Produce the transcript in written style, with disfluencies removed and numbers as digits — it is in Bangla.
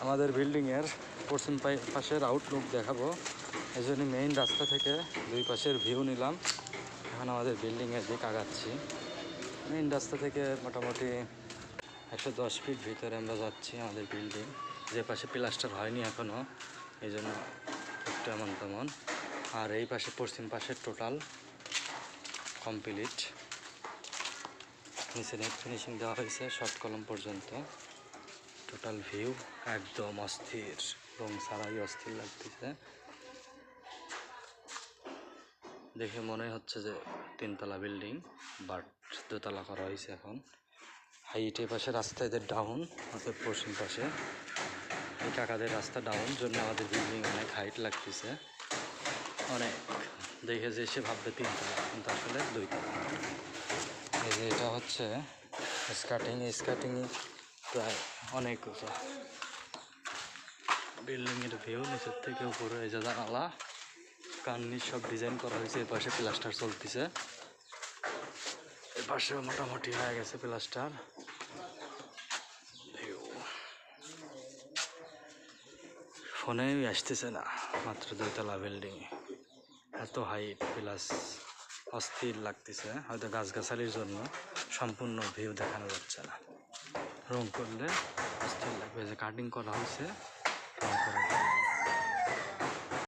আমাদের বিল্ডিংয়ের পশ্চিম পাশের আউটলুক দেখাবো, এই জন্য মেইন রাস্তা থেকে দুই পাশের ভিউ নিলাম। এখন আমাদের বিল্ডিংয়ের দিক আগাচ্ছি। মেইন রাস্তা থেকে মোটামুটি 110 ফিট ভিতরে আমরা যাচ্ছি আমাদের বিল্ডিং। যে পাশে প্লাস্টার হয়নি এখনও, এই জন্য একটু এমন তেমন। আর এই পাশে পশ্চিম পাশের টোটাল কমপ্লিট, নিচে নেট ফিনিশিং দেওয়া হয়েছে শর্ট কলম পর্যন্ত। টোটাল ভিউ একদম অস্থির, রং ছাড়াই অস্থির লাগতেছে। দেখে মনে হচ্ছে যে 3তলা বিল্ডিং, বাট 2তলা করা হয়েছে এখন। হাইটের পাশে রাস্তা এদের ডাউন, অর্থাৎ পশ্চিম পাশে এই কাকাদের রাস্তা ডাউন, জন্য আমাদের বিল্ডিং অনেক হাইট লাগতেছে। অনেক দেখে যে সে ভাববে 3তলা, কিন্তু আসলে 2তলা। এই যে এটা হচ্ছে স্কার্টিং প্রায় অনেক উঁচু। বিল্ডিংয়ের ভিউ নিচের থেকে উপরে, এই যে জানালা কান্নি সব ডিজাইন করা হয়েছে। এর পাশে প্লাস্টার চলতেছে, এর পাশে মোটামুটি হয়ে গেছে প্লাস্টার। ফোনেই আসতেছে না, মাত্র 2তলা বিল্ডিং, এত হাইট প্লাস অস্থির লাগতেছে। হয়তো গাছগাছালির জন্য সম্পূর্ণ ভিউ দেখানো যাচ্ছে না। রং করলে অস্থির লাগবে, যে কাটিং করা হয়েছে রং করে